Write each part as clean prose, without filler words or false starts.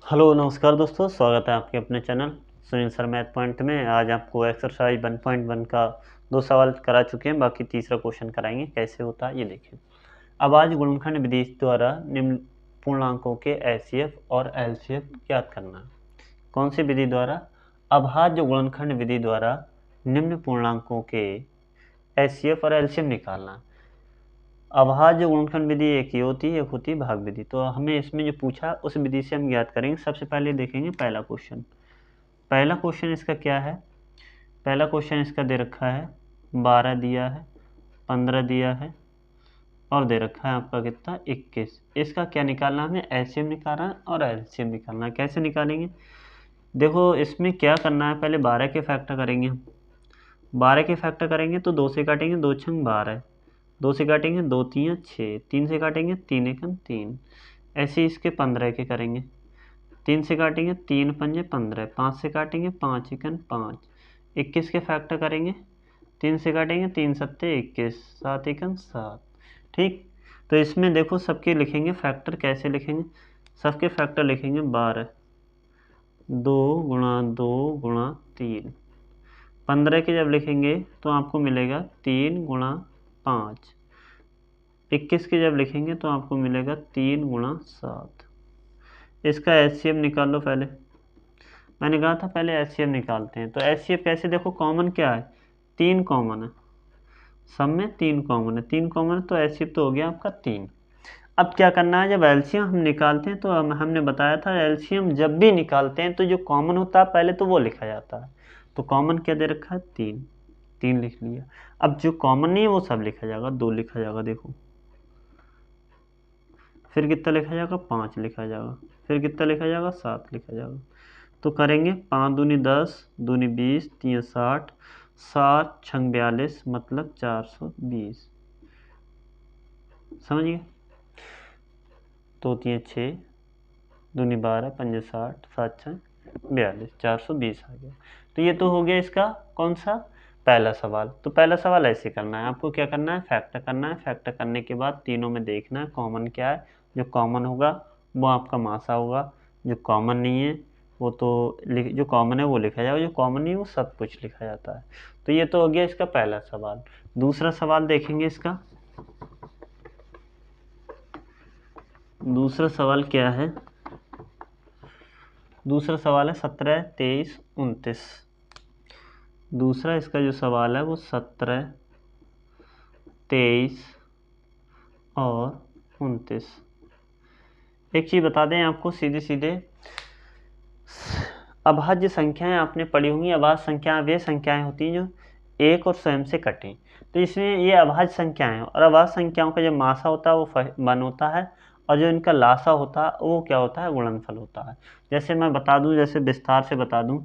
Hello नमस्कार दोस्तों, स्वागत है आपके अपने channel Sunil sir math point में। आज आपको एक्सरसाइज 1.1 का 2 सवाल करा चुके हैं, बाकी तीसरा क्वेश्चन कराएंगे। कैसे होता है ये देखिए। अब आज गुणनखंड विधि द्वारा निम्न पूर्णांकों के एचसीएफ और एलसीएफ ज्ञात करना है। कौन सी विधि द्वारा? अभाज्य गुणनखंड विधि द्वारा निम्न पूर्णांकों के एचसीएफ और एलसीएम निकालना है। अभाज्य गुणनखंड विधि एक ही होती है, एक होती है भाग विधि। तो हमें इसमें जो पूछा उस विधि से हम ज्ञात करेंगे। सबसे पहले देखेंगे पहला क्वेश्चन। पहला क्वेश्चन इसका क्या है? पहला क्वेश्चन इसका दे रखा है 12 दिया है, 15 दिया है और दे रखा है आपका कितना 21। इसका क्या निकालना है? हमें एलसीएम निकालना है और एलसीएम निकालना है। कैसे निकालेंगे? देखो इसमें क्या करना है, पहले 12 के फैक्टर करेंगे हम। 12 के फैक्टर करेंगे तो 2 से काटेंगे, 2 छंग 12, 2 से काटेंगे 2 3 6, 3 से काटेंगे 3 एकम 3। ऐसे इसके 15 के करेंगे, 3 से काटेंगे 3 पंजे 15, 5 से काटेंगे 5 एकम 5। 21 के फैक्टर करेंगे, 3 से काटेंगे 3 सत्ते 21, 7 एकम 7। ठीक, तो इसमें देखो सबके लिखेंगे फैक्टर। कैसे लिखेंगे? सबके फैक्टर लिखेंगे 12, 2 गुणा 2 गुणा 3। 15 के जब लिखेंगे तो आपको मिलेगा 3 गुणा 5। 21 के जब लिखेंगे तो आपको मिलेगा 3 गुणा 7। इसका एचसीएफ निकाल लो पहले। मैंने कहा था पहले एचसीएफ निकालते हैं। तो एचसीएफ कैसे? देखो कॉमन क्या है? 3 कॉमन है, सब में 3 कॉमन है। 3 कॉमन है तो एचसीएफ तो हो गया आपका 3। अब क्या करना है, जब एलसीएम हम निकालते हैं तो हमने बताया था एलसीएम जब भी निकालते हैं तो जो कॉमन होता है पहले तो वो लिखा जाता है। तो कॉमन क्या दे रखा है? 3, 3 लिख लिया। अब जो कॉमन नहीं है वो सब लिखा जाएगा, 2 लिखा जाएगा। देखो फिर कितना लिखा जाएगा? 5 लिखा जाएगा। फिर कितना लिखा जाएगा? 7 लिखा जाएगा। तो करेंगे 5 दूनी 10, दूनी 20, 3 60, 7 छंग 42 मतलब 420। समझिए, 2 3 6, दूनी 12, पंजे 60, 7 छंग 42, 420 आ गया। तो ये तो हो गया इसका कौन सा? पहला सवाल। तो पहला सवाल ऐसे करना है, आपको क्या करना है? फैक्टर करना है। फैक्टर करने के बाद तीनों में देखना है कॉमन क्या है। जो कॉमन होगा वो आपका मासा होगा, जो कॉमन नहीं है वो तो जो कॉमन है वो लिखा जाएगा, जो कॉमन नहीं है वो सब कुछ लिखा जाता है। तो ये तो हो गया इसका पहला सवाल। दूसरा सवाल देखेंगे इसका। दूसरा सवाल क्या है? दूसरा सवाल है 17 23 29। दूसरा इसका जो सवाल है वो 17 23 और 29। एक चीज़ बता दें आपको सीधे सीधे, अभाज्य संख्याएं आपने पढ़ी होंगी। अभाज्य संख्याएं वे संख्याएं होती हैं जो एक और स्वयं से कटें। तो इसमें ये अभाज्य संख्याएं हैं और अभाज्य संख्याओं का जो मासा होता है वो 1 होता है और जो इनका लासा होता है वो क्या होता है? गुणनफल होता है। जैसे मैं बता दूं, जैसे विस्तार से बता दूं,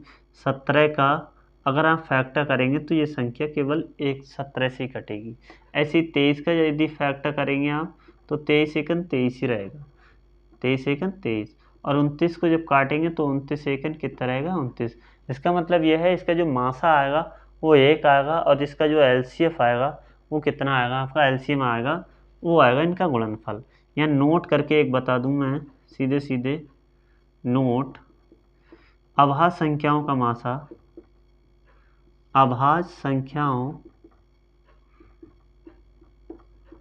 17 का अगर आप फैक्टर करेंगे तो ये संख्या केवल 17 से ही कटेगी। ऐसे ही 23 का यदि फैक्टर करेंगे आप तो 23 एकन 23 ही रहेगा, 23 एकन 23। और 29 को जब काटेंगे तो 29 एकन कितना रहेगा? 29। इसका मतलब यह है इसका जो मासा आएगा वो 1 आएगा और इसका जो एलसीएफ आएगा वो कितना आएगा? आपका एलसीएम आएगा, वो आएगा इनका गुणनफल। यहाँ नोट करके एक बता दूं मैं सीधे सीधे नोट, अभाज्य संख्याओं का मासा, अभाज्य संख्याओं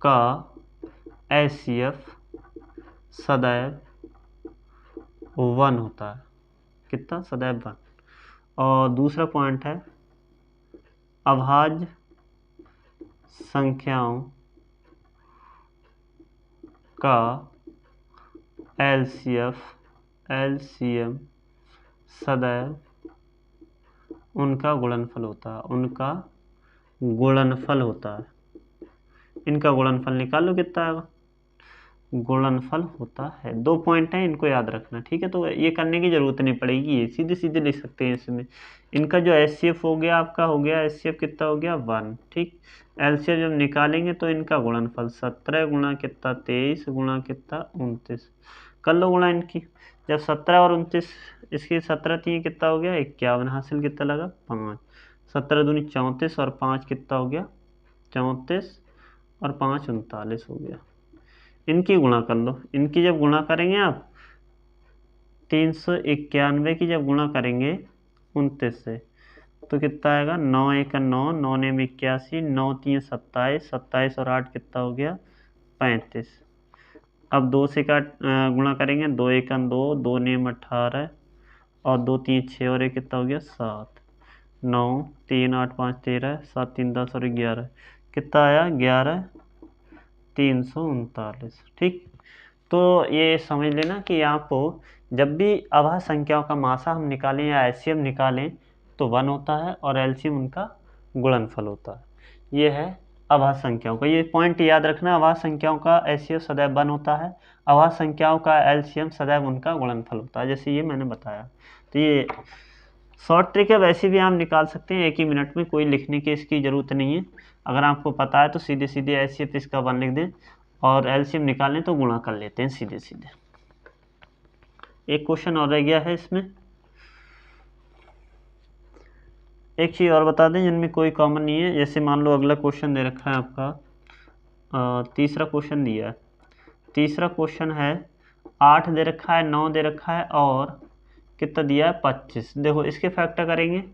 का एचसीएफ सदैव 1 होता है। कितना? सदैव 1। और दूसरा पॉइंट है अभाज्य संख्याओं का एलसीएम सदैव उनका गुणनफल होता है, उनका गुणनफल होता है। इनका गुणनफल निकाल लो कितना आएगा? गुणनफल होता है। 2 पॉइंट हैं, इनको याद रखना, ठीक है। तो ये करने की जरूरत नहीं पड़ेगी, ये सीधे सीधे लिख सकते हैं इसमें। इनका जो एचसीएफ हो गया आपका, हो गया एचसीएफ कितना हो गया? 1। ठीक, एलसीएम जब निकालेंगे तो इनका गुणनफल 17 गुणा कितना? 23 गुणा कितना? 29। कर लो गुणा इनकी। जब 17 और 29, इसकी 17 3 कितना हो गया? 51। हासिल कितना लगा? 5। 17 दूनी 34 और 5 कितना हो गया? 34 और 5 39 हो गया। इनकी गुणा कर लो। इनकी जब गुणा करेंगे आप 391 की जब गुणा करेंगे 29 से तो कितना आएगा, 9 1 9, 9 ने 81, 9 3 27, 27 और 8 कितना हो गया 35। अब 2 से गुणा करेंगे, 2 1 2, 2 नेम 18 और 2 3 6 और 1 कितना हो गया 7, 9 3 8 5 13, 7 3 10 और 11 कितना आया 11 339। ठीक, तो ये समझ लेना कि आपको जब भी अभाज्य संख्याओं का मासा हम निकालें या एलसीएम निकालें तो 1 होता है और एलसीएम उनका गुणनफल होता है। ये है अभाज्य संख्याओं का, ये पॉइंट याद रखना। अभाज्य संख्याओं का एचसीएफ सदैव 1 होता है, अभाज्य संख्याओं का एलसीएम सदैव उनका गुणनफल होता है, जैसे ये मैंने बताया। तो ये शॉर्ट ट्रिक है, वैसे भी आप निकाल सकते हैं 1 ही मिनट में, कोई लिखने की इसकी ज़रूरत नहीं है। अगर आपको पता है तो सीधे सीधे एचसीएफ इसका 1 लिख दें और एलसीएम निकालें तो गुणा कर लेते हैं सीधे सीधे। एक क्वेश्चन और रह गया है इसमें, एक चीज़ और बता दें जिनमें कोई कॉमन नहीं है। जैसे मान लो अगला क्वेश्चन दे रखा है आपका, तीसरा क्वेश्चन दिया है। तीसरा क्वेश्चन है 8 दे रखा है, 9 दे रखा है और कितना दिया है 25। देखो इसके फैक्टर करेंगे,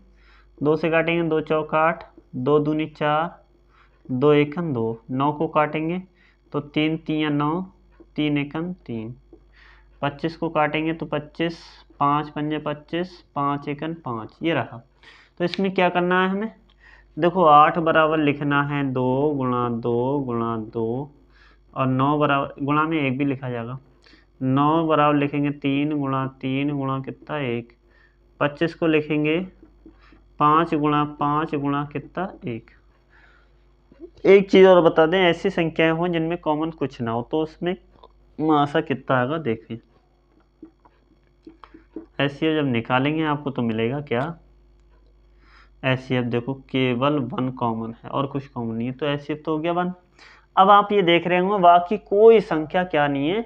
2 से काटेंगे, 2 चौक 8, 2 दूनी 4, 2 एकम 2, 9 को काटेंगे तो 3 3 9, 3 एकम 3, 25 को काटेंगे तो 25, 5 पंजे 25, 5 एकम 5, ये रहा। तो इसमें क्या करना है हमें, देखो 8 बराबर लिखना है 2 गुणा 2 गुणा 2 और 9 बराबर गुणा में 1 भी लिखा जाएगा, 9 बराबर लिखेंगे 3 गुणा 3 गुणा कितना 1, 25 को लिखेंगे 5 गुणा 5 गुणा कितना 1। एक चीज़ और बता दें, ऐसी संख्याएं हों जिनमें कॉमन कुछ ना हो तो उसमें मासा कितना आएगा देखिए। एचसीएफ जब निकालेंगे आपको तो मिलेगा क्या, एचसीएफ देखो केवल 1 कॉमन है और कुछ कॉमन नहीं है, तो एचसीएफ तो हो गया 1। अब आप ये देख रहे होंगे बाकी कोई संख्या क्या नहीं है,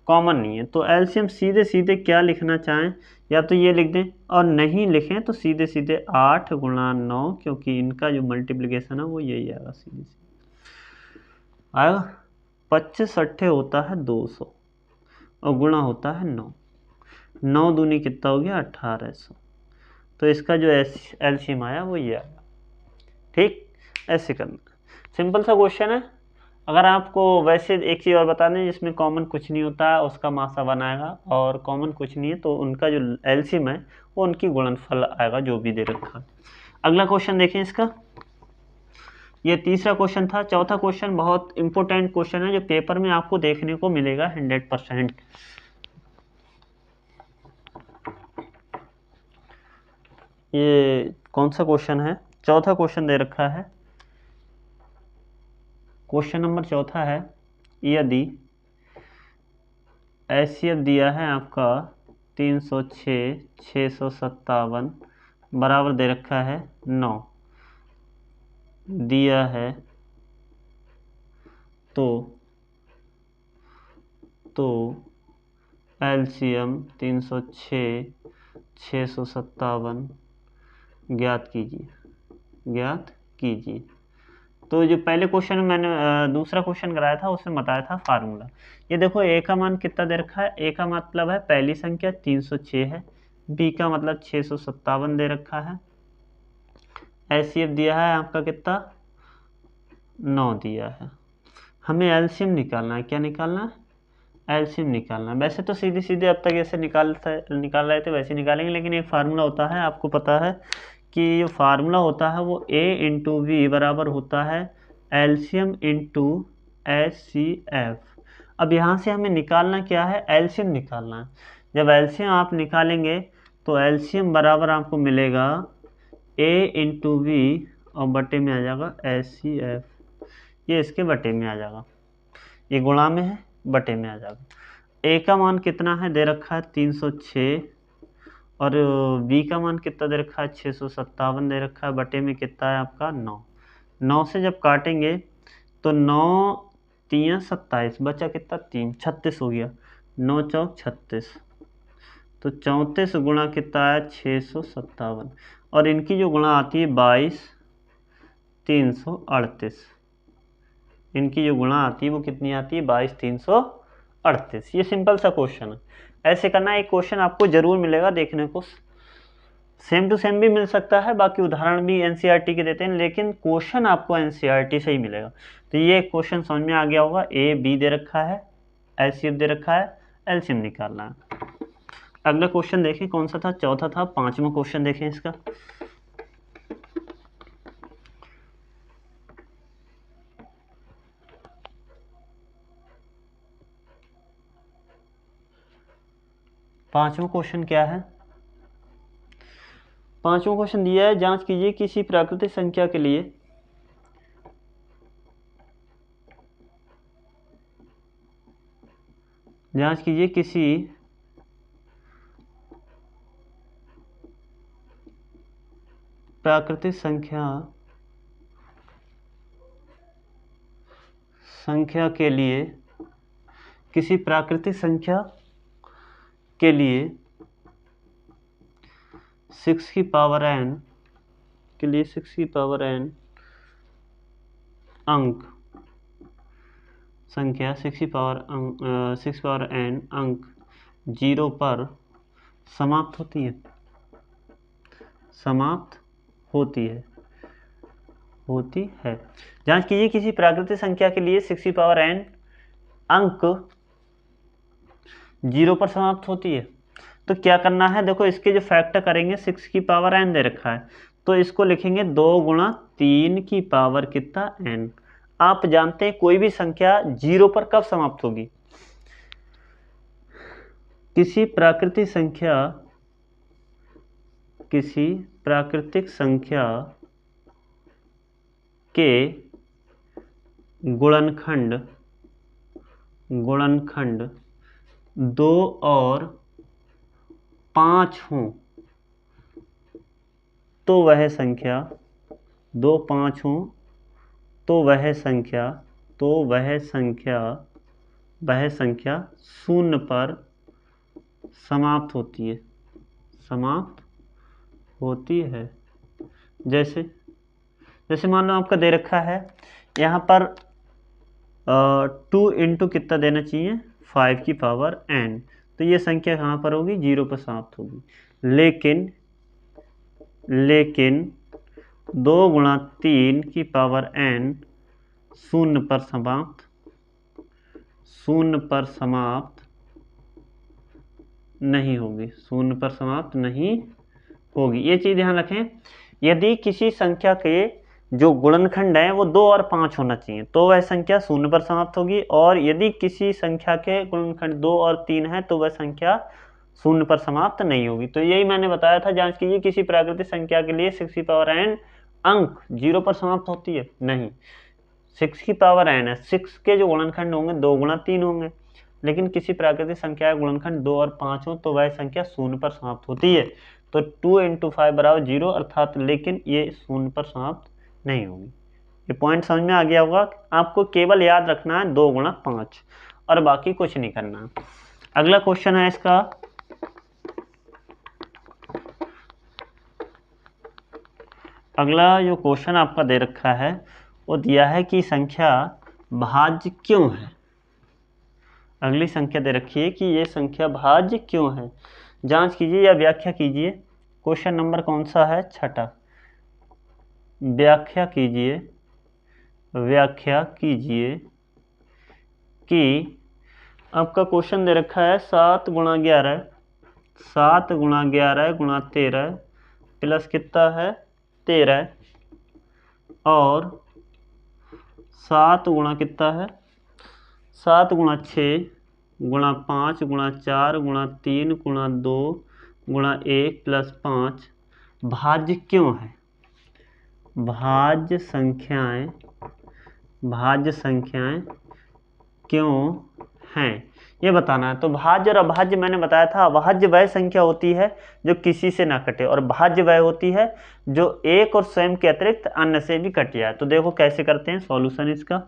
कॉमन नहीं है। तो एलसीएम सीधे सीधे क्या लिखना चाहें, या तो ये लिख दें और नहीं लिखें तो सीधे सीधे 8 गुणा 9, क्योंकि इनका जो मल्टीप्लिकेशन है वो यही आएगा, सीधे सीधे आएगा। 25 अट्ठे होता है 200 और गुणा होता है 9, 9 दूनी कितना हो गया 1800। तो इसका जो एलसीएम आया वो ये आया। ठीक, ऐसे करना, सिंपल सा क्वेश्चन है। अगर आपको वैसे एक चीज़ और बता दें, जिसमें कॉमन कुछ नहीं होता है उसका मासा बनाएगा, और कॉमन कुछ नहीं है तो उनका जो एलसीएम है वो उनकी गुणनफल आएगा जो भी दे रखा है। अगला क्वेश्चन देखें इसका, ये तीसरा क्वेश्चन था। चौथा क्वेश्चन बहुत इंपॉर्टेंट क्वेश्चन है जो पेपर में आपको देखने को मिलेगा 100%। ये कौन सा क्वेश्चन है, चौथा क्वेश्चन दे रखा है। क्वेश्चन नंबर चौथा है, यदि एचसीएफ दिया है आपका 306, 657 बराबर दे रखा है 9 दिया है, तो एलसीएम 306, 657 ज्ञात कीजिए। तो जो पहले क्वेश्चन मैंने दूसरा क्वेश्चन कराया था उसमें बताया था फार्मूला। ये देखो ए का मान कितना दे रखा है, ए का मतलब है पहली संख्या 306 है, बी का मतलब 657 दे रखा है, एचसीएफ दिया है आपका कितना 9 दिया है। हमें एलसीएम निकालना है, क्या निकालना है, एलसीएम निकालना है। वैसे तो सीधे सीधे अब तक ऐसे निकाल रहे थे वैसे निकालेंगे, लेकिन एक फार्मूला होता है, आपको पता है कि जो फार्मूला होता है वो a इंटू वी बराबर होता है एलसीएम इंटू एचसीएफ। अब यहाँ से हमें निकालना क्या है, एलसीएम निकालना है। जब एलसीएम आप निकालेंगे तो एलसीएम बराबर आपको मिलेगा a इंटू वी और बटे में आ जाएगा एचसीएफ, ये इसके बटे में आ जाएगा, ये गुणा में है बटे में आ जाएगा। a का मान कितना है दे रखा है 306 और b का मान कितना दे रखा है 657 दे रखा है, बटे में कितना है आपका 9। 9 से जब काटेंगे तो 9 3 27 बचा कितना 3, 36 हो गया, 9 चौक 36, तो 34 गुणा कितना है 657 और इनकी जो गुणा आती है 22 338, इनकी जो गुणा आती है वो कितनी आती है 22 338। 38। ये सिंपल सा क्वेश्चन है, ऐसे करना। एक क्वेश्चन आपको जरूर मिलेगा देखने को, सेम टू सेम भी मिल सकता है, बाकी उदाहरण भी एनसीईआरटी के देते हैं, लेकिन क्वेश्चन आपको एनसीईआरटी से ही मिलेगा। तो ये क्वेश्चन समझ में आ गया होगा। ए बी दे रखा है, एलसीएम दे रखा है, एलसीएम निकालना है। अगला क्वेश्चन देखें कौन सा था, चौथा था। पांचवा क्वेश्चन देखें इसका। पांचवा क्वेश्चन क्या है? पांचवा क्वेश्चन दिया है, जांच कीजिए किसी प्राकृतिक संख्या के लिए प्राकृतिक संख्या के लिए किसी प्राकृतिक संख्या के लिए 6 की पावर n के लिए 6 की पावर n अंक संख्या 6 पावर n अंक 0 पर समाप्त होती है। जांच कीजिए किसी प्राकृतिक संख्या के लिए 6 की पावर n अंक 0 पर समाप्त होती है। तो क्या करना है, देखो इसके जो फैक्टर करेंगे, 6 की पावर n दे रखा है, तो इसको लिखेंगे 2 गुणा 3 की पावर कितना n। आप जानते हैं कोई भी संख्या 0 पर कब समाप्त होगी? किसी प्राकृतिक संख्या के गुणनखंड 2 और 5 हों तो वह संख्या 2, 5 हों तो वह संख्या 0 पर समाप्त होती है। जैसे मान लो आपका दे रखा है यहाँ पर 2 इंटू कितना देना चाहिए, 5 की पावर n, तो ये संख्या कहाँ पर होगी, 0 पर समाप्त होगी। लेकिन 2 गुणा 3 की पावर n 0 पर समाप्त नहीं होगी। ये चीज ध्यान रखें। यदि किसी संख्या के जो गुणनखंड है वो 2 और 5 होना चाहिए तो वह संख्या 0 पर समाप्त होगी, और यदि किसी संख्या के गुणनखंड 2 और 3 है तो वह संख्या 0 पर समाप्त नहीं होगी। तो यही मैंने बताया था, जांच कीजिए किसी प्राकृतिक संख्या के लिए 6 की पावर n अंक 0 पर समाप्त होती है। नहीं, 6 की पावर n है, 6 के जो गुणनखंड होंगे 2 गुणा 3 होंगे, लेकिन किसी प्राकृतिक संख्या का गुणनखंड 2 और 5 हो तो वह संख्या 0 पर समाप्त होती है। तो 2 इंटू 5 बराबर 0, अर्थात लेकिन ये 0 पर समाप्त नहीं होगी। ये पॉइंट समझ में आ गया होगा। आपको केवल याद रखना है 2 गुणा 5 और बाकी कुछ नहीं करना है। अगला क्वेश्चन है इसका, अगला जो क्वेश्चन आपका दे रखा है वो दिया है कि संख्या भाज्य क्यों है। अगली संख्या दे रखी है कि ये संख्या भाज्य क्यों है। जांच कीजिए या व्याख्या कीजिए। क्वेश्चन नंबर कौन सा है, छठा। व्याख्या कीजिए कि आपका क्वेश्चन दे रखा है 7 गुणा 11 गुणा 13 प्लस कितना है 13, और 7 गुणा कितना है 7 गुणा 6 गुणा 5 गुणा 4 गुणा 3 गुणा 2 गुणा 1 प्लस 5 भाज्य क्यों है। भाज्य संख्याएं क्यों हैं ये बताना है। तो भाज्य और अभाज्य मैंने बताया था, अभाज्य वह संख्या होती है जो किसी से ना कटे, और भाज्य वह होती है जो एक और स्वयं के अतिरिक्त अन्य से भी कट जाए। तो देखो कैसे करते हैं सॉल्यूशन इसका।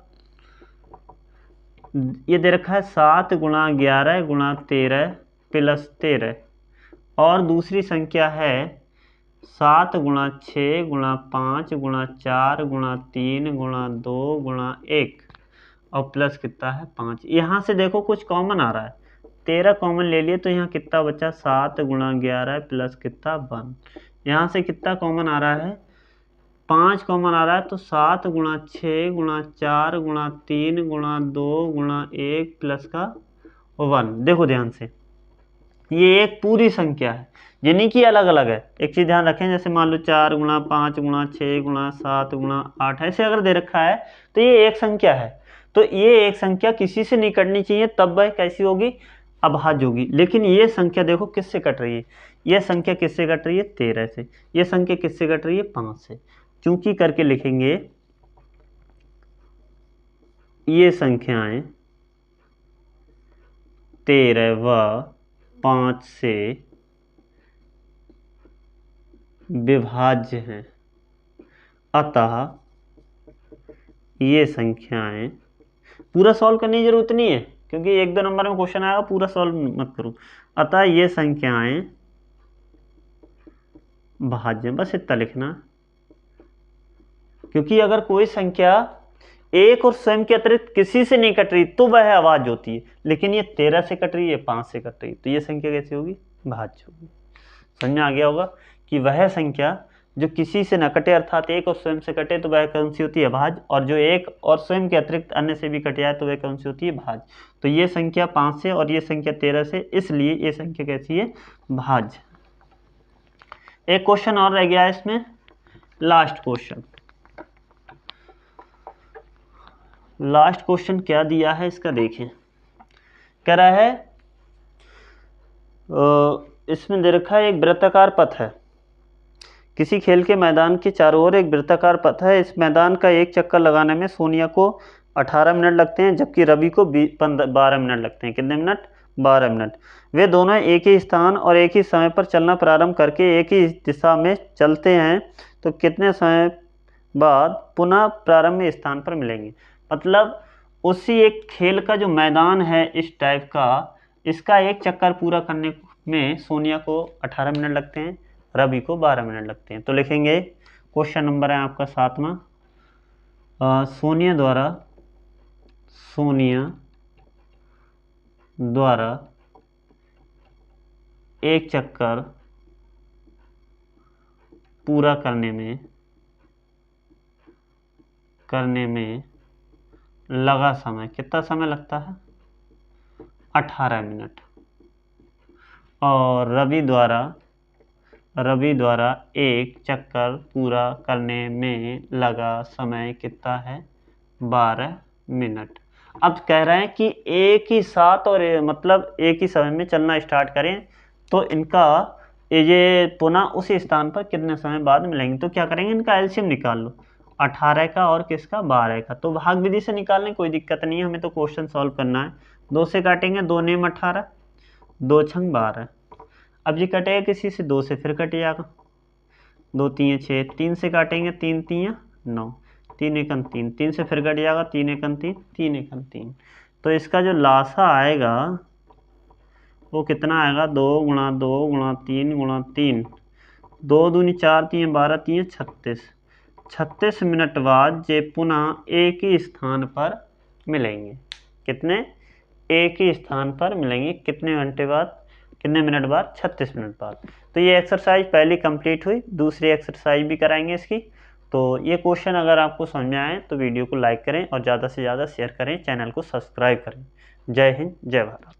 ये दे रखा है 7 गुणा 11 गुणा 13 प्लस 13, और दूसरी संख्या है 7 गुणा 6 गुणा 5 गुणा 4 गुणा 3 गुणा 2 गुणा 1, और प्लस कितना है 5। यहाँ से देखो कुछ कॉमन आ रहा है, 13 कॉमन ले लिए तो यहाँ कितना बचा 7 गुणा 11 प्लस कितना 1। यहाँ से कितना कॉमन आ रहा है 5 कॉमन आ रहा है, तो 7 गुणा 6 गुणा 4 गुणा 3 गुणा 2 गुणा 1 प्लस का 1। देखो ध्यान से, ये एक पूरी संख्या है, ये नहीं कि अलग अलग है। एक चीज़ ध्यान रखें, जैसे मान लो 4 गुणा 5 गुणा 6 गुणा 7 गुणा 8 ऐसे अगर दे रखा है तो ये एक संख्या है। तो ये एक संख्या किसी से नहीं कटनी चाहिए, तब वह कैसी होगी, अभाज्य होगी। लेकिन ये संख्या देखो किससे कट रही है, ये संख्या किससे कट रही है 13 से, ये संख्या किससे कट रही है 5 से। चूंकि करके लिखेंगे ये संख्याएं 13 व 5 से विभाज्य हैं, अतः ये संख्याएं, पूरा सॉल्व करने की जरूरत नहीं है क्योंकि 1-2 नंबर में क्वेश्चन आएगा, पूरा सॉल्व मत करो। अतः ये संख्याएं भाज्य, बस इतना लिखना। क्योंकि अगर कोई संख्या एक और स्वयं के अतिरिक्त किसी से नहीं कट रही तो वह अभाज्य होती है, लेकिन ये 13 से कट रही है, 5 से कट रही है, तो ये संख्या कैसी होगी, भाज्य होगी। समझ में आ गया होगा कि वह संख्या जो किसी से न कटे अर्थात एक और स्वयं से कटे तो वह कौन सी होती है, भाज्य, और जो एक और स्वयं के अतिरिक्त अन्य से भी कट जाए तो वह कौन सी होती है, भाज्य। तो ये संख्या 5 से और ये संख्या 13 से, इसलिए ये संख्या कैसी है, भाज्य। एक क्वेश्चन और रह गया है इसमें, लास्ट क्वेश्चन। लास्ट क्वेश्चन क्या दिया है इसका देखें। कह रहा है इसमें दे रखा है एक वृत्ताकार पथ है, किसी खेल के मैदान के चारों ओर एक वृत्ताकार पथ है। इस मैदान का एक चक्कर लगाने में सोनिया को 18 मिनट लगते हैं जबकि रवि को 12 मिनट लगते हैं। कितने मिनट, 12 मिनट। वे दोनों एक ही स्थान और एक ही समय पर चलना प्रारंभ करके एक ही दिशा में चलते हैं तो कितने समय बाद पुनः प्रारंभ स्थान पर मिलेंगे। मतलब उसी एक खेल का जो मैदान है इस टाइप का, इसका एक चक्कर पूरा करने में सोनिया को 18 मिनट लगते हैं, रवि को 12 मिनट लगते हैं। तो लिखेंगे, क्वेश्चन नंबर है आपका 7वां, सोनिया द्वारा एक चक्कर पूरा करने में लगा समय, कितना समय लगता है, 18 मिनट। और रवि द्वारा एक चक्कर पूरा करने में लगा समय कितना है, 12 मिनट। अब कह रहे हैं कि एक ही साथ और मतलब एक ही समय में चलना स्टार्ट करें तो इनका ये पुनः उसी स्थान पर कितने समय बाद मिलेंगे। तो क्या करेंगे, इनका एलसीएम निकाल लो, 18 का और किसका, 12 का। तो भाग विधि से निकालने कोई दिक्कत नहीं है, हमें तो क्वेश्चन सॉल्व करना है। 2 से काटेंगे, 2 नेम 18, 2 छंग 12। अब ये कटेगा किसी से, 2 से फिर कट जाएगा, 2 3 6, 3 से काटेंगे, 3 3 9, 3 1 3, 3 से फिर कट जाएगा, 3 1 3, 3 1 3। तो इसका जो लासा आएगा वो कितना आएगा, 2 गुणा 2 गुणा 3 गुणा 3, 2 दूनी 4 3 12 3 36। 36 मिनट बाद ये पुनः एक ही स्थान पर मिलेंगे। कितने, एक ही स्थान पर मिलेंगे, कितने घंटे बाद, कितने मिनट बाद, 36 मिनट बाद। तो ये एक्सरसाइज पहली कंप्लीट हुई, दूसरी एक्सरसाइज भी कराएंगे इसकी। तो ये क्वेश्चन अगर आपको समझ में आए तो वीडियो को लाइक करें और ज़्यादा से ज़्यादा शेयर करें, चैनल को सब्सक्राइब करें। जय हिंद, जय भारत।